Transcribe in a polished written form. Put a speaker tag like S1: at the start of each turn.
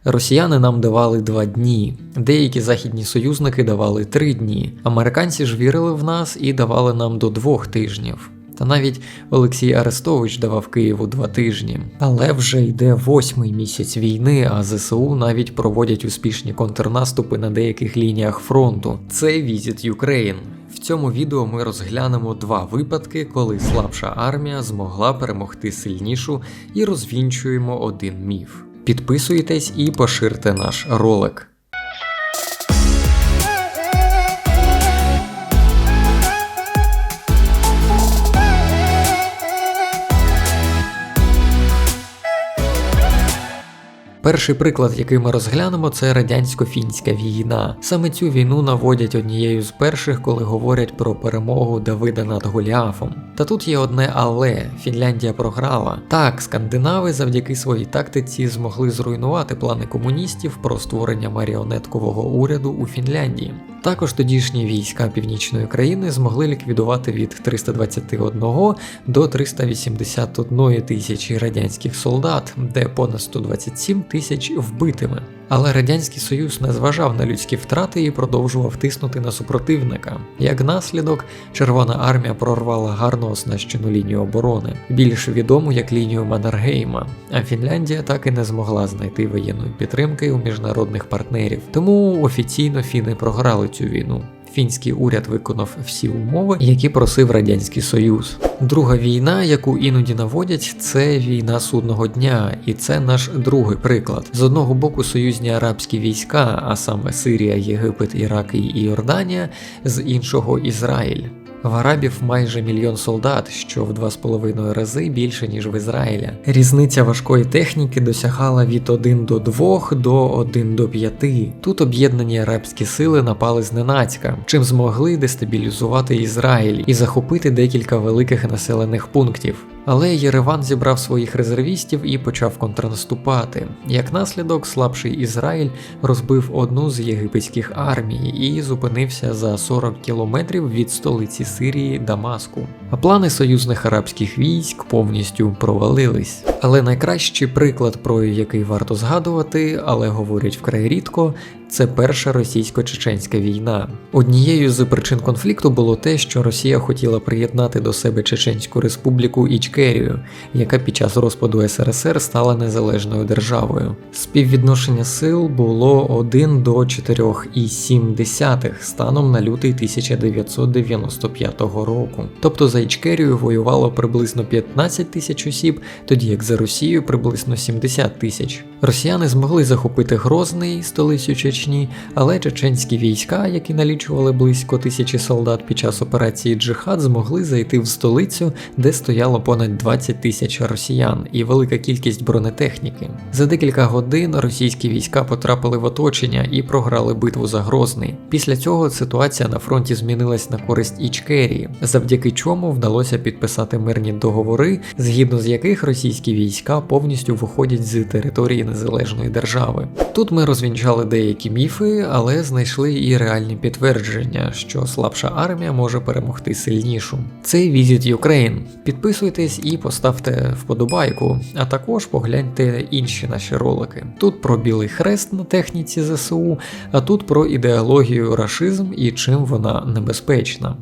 S1: Росіяни нам давали 2 дні, деякі західні союзники давали 3 дні, американці ж вірили в нас і давали нам до 2 тижнів. Та навіть Олексій Арестович давав Києву 2 тижні. Але вже йде 8-й місяць війни, а ЗСУ навіть проводять успішні контрнаступи на деяких лініях фронту. Це Visit Ukraine. В цьому відео ми розглянемо 2 випадки, коли слабша армія змогла перемогти сильнішу, і розвінчуємо один міф. Підписуйтесь і поширте наш ролик. Перший приклад, який ми розглянемо, це радянсько-фінська війна. Саме цю війну наводять однією з перших, коли говорять про перемогу Давида над Голіафом. Та тут є одне але – Фінляндія програла. Так, скандинави завдяки своїй тактиці змогли зруйнувати плани комуністів про створення маріонеткового уряду у Фінляндії. Також тодішні війська Північної країни змогли ліквідувати від 321 до 381 тисячі радянських солдат, де понад 127 тисяч вбитими. Але Радянський Союз не зважав на людські втрати і продовжував тиснути на супротивника. Як наслідок, Червона армія прорвала гарно оснащену лінію оборони, більш відому як лінію Маннергейма, а Фінляндія так і не змогла знайти воєнної підтримки у міжнародних партнерів. Тому офіційно фіни програли цю війну. Фінський уряд виконав всі умови, які просив Радянський Союз. Друга війна, яку іноді наводять, це війна судного дня, і це наш другий приклад. З одного боку союзні арабські війська, а саме Сирія, Єгипет, Ірак і Йорданія, з іншого Ізраїль. В арабів майже 1 мільйон солдат, що в 2,5 рази більше, ніж в Ізраїля. Різниця важкої техніки досягала від 1 до 2 до 1 до 5. Тут об'єднані арабські сили напали зненацька, чим змогли дестабілізувати Ізраїль і захопити декілька великих населених пунктів. Але Єреван зібрав своїх резервістів і почав контрнаступати. Як наслідок, слабший Ізраїль розбив одну з єгипетських армій і зупинився за 40 кілометрів від столиці Сирії Дамаску. А плани союзних арабських військ повністю провалились. Але найкращий приклад, про який варто згадувати, але говорять вкрай рідко, це Перша російсько-чеченська війна. Однією з причин конфлікту було те, що Росія хотіла приєднати до себе Чеченську республіку Ічкерію, яка під час розпаду СРСР стала незалежною державою. Співвідношення сил було 1 до 4,7 станом на лютий 1995 року. Тобто за Ічкерію воювало приблизно 15 тисяч осіб, тоді як за Росію приблизно 70 тисяч. Росіяни змогли захопити Грозний, столицю Чечні, але чеченські війська, які налічували близько 1000 солдат під час операції «Джихад», змогли зайти в столицю, де стояло понад 20 тисяч росіян і велика кількість бронетехніки. За декілька годин російські війська потрапили в оточення і програли битву за Грозний. Після цього ситуація на фронті змінилась на користь Ічкерії, завдяки чому вдалося підписати мирні договори, згідно з яких російські війська повністю виходять з території незалежної держави. Тут ми розвінчали деякі міфи, але знайшли і реальні підтвердження, що слабша армія може перемогти сильнішу. Це Visit Ukraine. Підписуйтесь і поставте вподобайку, а також погляньте інші наші ролики. Тут про Білий Хрест на техніці ЗСУ, а тут про ідеологію рашизм і чим вона небезпечна.